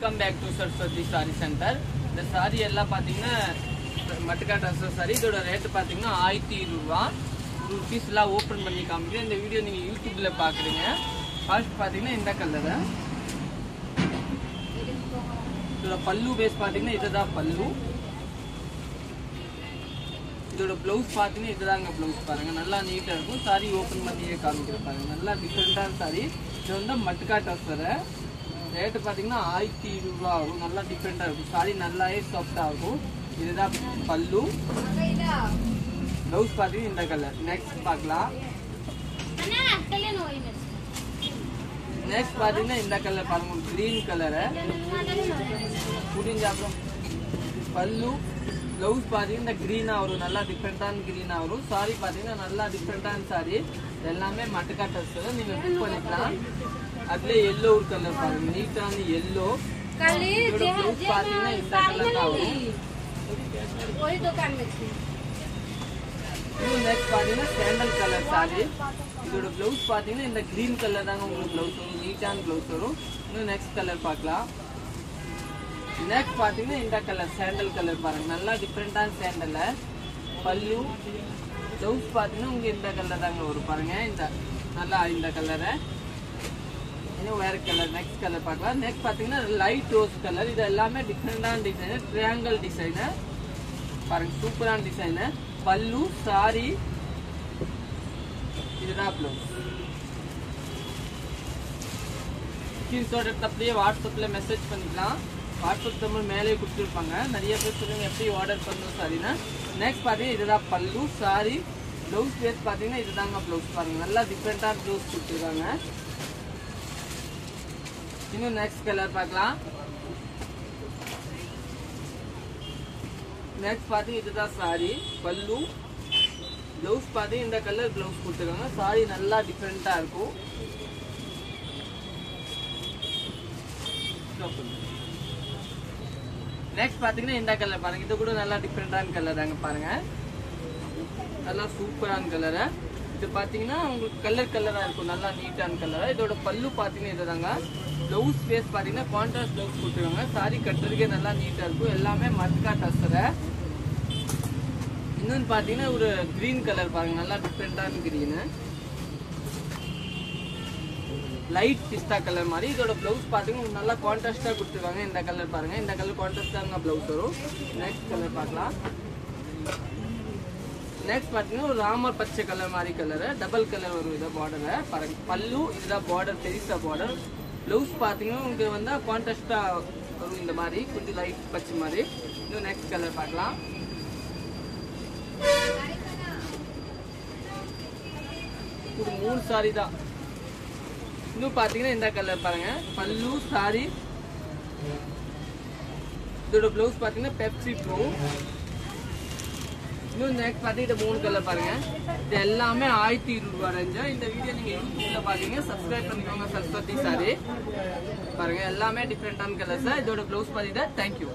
Welcome back to Saraswati sari centre. இந்த சாரி எல்லாம் பாத்தீங்கன்னா மட்டுக்கா ட்ரெஸ் சாரி. இதோட ரேட் பாத்தீங்கன்னா 1020 ரூபாய். ஒரு பீஸ் எல்லாம் ஓபன் பண்ணி காமிக்கிறேன். இந்த வீடியோ நீங்க யூடியூப்ல பாக்குறீங்க. ஃபர்ஸ்ட் பாத்தீங்கன்னா இந்த கலர். இதோட பல்லு பேஸ் பாத்தீங்கன்னா இதுதான் பல்லு. இதோட பிளவுஸ் பாத்தீங்கன்னா இதுதாங்க பிளவுஸ். பாருங்க நல்லா நீட்டா இருக்கும். சாரி ஓபன் பண்ணியே காமிக்கிறேன் பாருங்க. நல்லா டிஃபரெண்டான சாரி. இது வந்து மட்டுக்கா ட்ரெஸ். ரேட்டு பாத்தீங்கன்னா 1020 ரூபாய் ஆகும். நல்லா டிஃபரெண்டா இருக்கும். சாரி நல்லாவே சாஃப்டா இருக்கும். இதுதான் பல்லு. பிளவுஸ் பாத்தீங்கன்னா இந்த கலர். நெக்ஸ்ட் பார்க்கலாம். நெக்ஸ்ட் பாத்தீங்கன்னா இந்த கலர் பாருங்க. கிரீன் கலர் புரிஞ்ச. அப்புறம் பல்லு பிளவுஸ் பாத்தீங்கன்னா இந்த கிரீனா வரும். நல்லா டிஃபரெண்டான கிரீனா வரும். சாரி பாத்தீங்கன்னா நல்லா டிஃபரெண்டான சாரி. எல்லாமே மட்டுக்கா ட்ரெஸ். நீங்க புக் பண்ணிக்கலாம். அதுல எல்லோ ஒரு கலர் பாருங்க. நீட்டான எல்லோ. பாத்தீங்கன்னா இந்த கலர் தான் வரும். நெக்ஸ்ட் பாத்தீங்கன்னா சாண்டல் கலர் சாரி. இதோட பிளவுஸ் பாத்தீங்கன்னா இந்த கிரீன் கலர் தாங்க உங்களுக்கு பிளவுஸ் வரும். நீட்டான பிளவுஸ் வரும். இன்னும் நெக்ஸ்ட் கலர் பார்க்கலாம். நெக்ஸ்ட் பாத்தீங்கன்னா இந்த கலர் சாண்டல் கலர் பாருங்க. நல்லா டிஃபரெண்டான சாண்டல். பல்லு பிளவுஸ் பாத்தீங்கன்னா உங்க இந்த கலர் தாங்க வரும். பாருங்க இந்த நல்லா இந்த கலரை. வேற கலர். நெக்ஸ்ட் கலர் பார்க்கலாம். நெக்ஸ்ட் பாத்தீங்கன்னா லைட் ரோஸ் கலர். இது எல்லாமே டிஃபரெண்டான டிசைன். ட்ரையாங்கிள் டிசைன் பாருங்க. சூப்பரான டிசைன். பல்லு சாரி இதுதான் பிளவுஸ். ஸ்கிரீன்ஷாட் எடுத்து அப்படியே வாட்ஸ்அப்ல மெசேஜ் பண்ணிக்கலாம். வாட்ஸ்அப் நம்பர் மேலே கொடுத்துருப்பாங்க. நிறைய பேர் சொல்லுங்க எப்படி ஆர்டர் பண்ணணும் சாரினா. நெக்ஸ்ட் பாத்தீங்கன்னா இதுதான் பல்லு சாரி. பிளவுஸ் பேஸ் பாத்தீங்கன்னா இதுதாங்க பிளவுஸ். பாருங்க நல்லா டிஃபரெண்டான பிளவுஸ் கொடுத்துருக்காங்க. இன்னும் நெக்ஸ்ட் கலர் பார்க்கலாம். நெக்ஸ்ட் பாத்தீங்கன்னா இதுதான் சாரி. பல்லு பிளவுஸ் பாத்தீங்கன்னா இந்த கலர் பிளவுஸ் கொடுத்துருக்காங்க. சாரி நல்லா டிஃபரெண்டா இருக்கும். நெக்ஸ்ட் பாத்தீங்கன்னா இந்த கலர் பாருங்க. இது கூட நல்லா டிஃபரெண்டான கலர் தாங்க. பாருங்க நல்லா சூப்பரான கலர். இது பாத்தீங்கன்னா உங்களுக்கு கலர் கலரா இருக்கும். நல்லா நீட்டான கலர். இதோட பல்லு பாத்தீங்கன்னா இதுதாங்க. பிளவுஸ் பேஸ் பாத்தீங்கன்னா கான்ட்ராஸ்ட் பிளவுஸ் கொடுத்துருவாங்க. சாரி கட்டுறதுக்கே நல்லா நீட்டா இருக்கும். எல்லாமே மட்டுக்கா ட்ரெஸ். இன்னொன்னு பாத்தீங்கன்னா ஒரு கிரீன் கலர் பாருங்க. நல்லா டிஃபரெண்டான கிரீன். லைட் பிஸ்தா கலர் மாதிரி. இதோட பிளவுஸ் பாத்தீங்கன்னா நல்லா கான்ட்ராஸ்டா கொடுத்துருக்காங்க. இந்த கலர் பாருங்க. இந்த கலர் கான்ட்ராஸ்டாங்க பிளவுஸ் வரும். நெக்ஸ்ட் கலர் பார்க்கலாம். நெக்ஸ்ட் பாத்தீங்கன்னா ஒரு ராமர் பச்சை கலர் மாதிரி கலர். டபுள் கலர் வரும். இதை பார்டர் பாருங்க. பல்லு இதுதான் பார்டர். பெருசா பார்டர். பிளவுஸ் பாத்தீங்கன்னா உங்களுக்கு வந்து கான்ட்ராஸ்டா வரும். இந்த மாதிரி கொஞ்சம் லைட் பச்சை மாதிரி. இன்னும் நெக்ஸ்ட் கலர் பார்க்கலாம். ஒரு 3 சாரி தான். இன்னும் பாத்தீங்கன்னா இந்த கலர் பாருங்க. பல்லு சாரி. இதோட பிளவுஸ் பாத்தீங்கன்னா பெப்சி ப்ளூ. இன்னும் நெக்ஸ்ட் பாத்தீங்கன்னா 3 கலர் பாருங்க. இது எல்லாமே 1020 ரூபாய் ரேஞ்ச். இந்த வீடியோ நீங்க யூடியூப்ல பாத்தீங்க சப்ஸ்கிரைப் பண்ணிக்கோங்க. சரஸ்வதி சாரி பாருங்க. எல்லாமே டிஃபரெண்டான கலர்ஸ். இதோட பிளவுஸ் பாத்தீங்கன்னா தேங்க்யூ.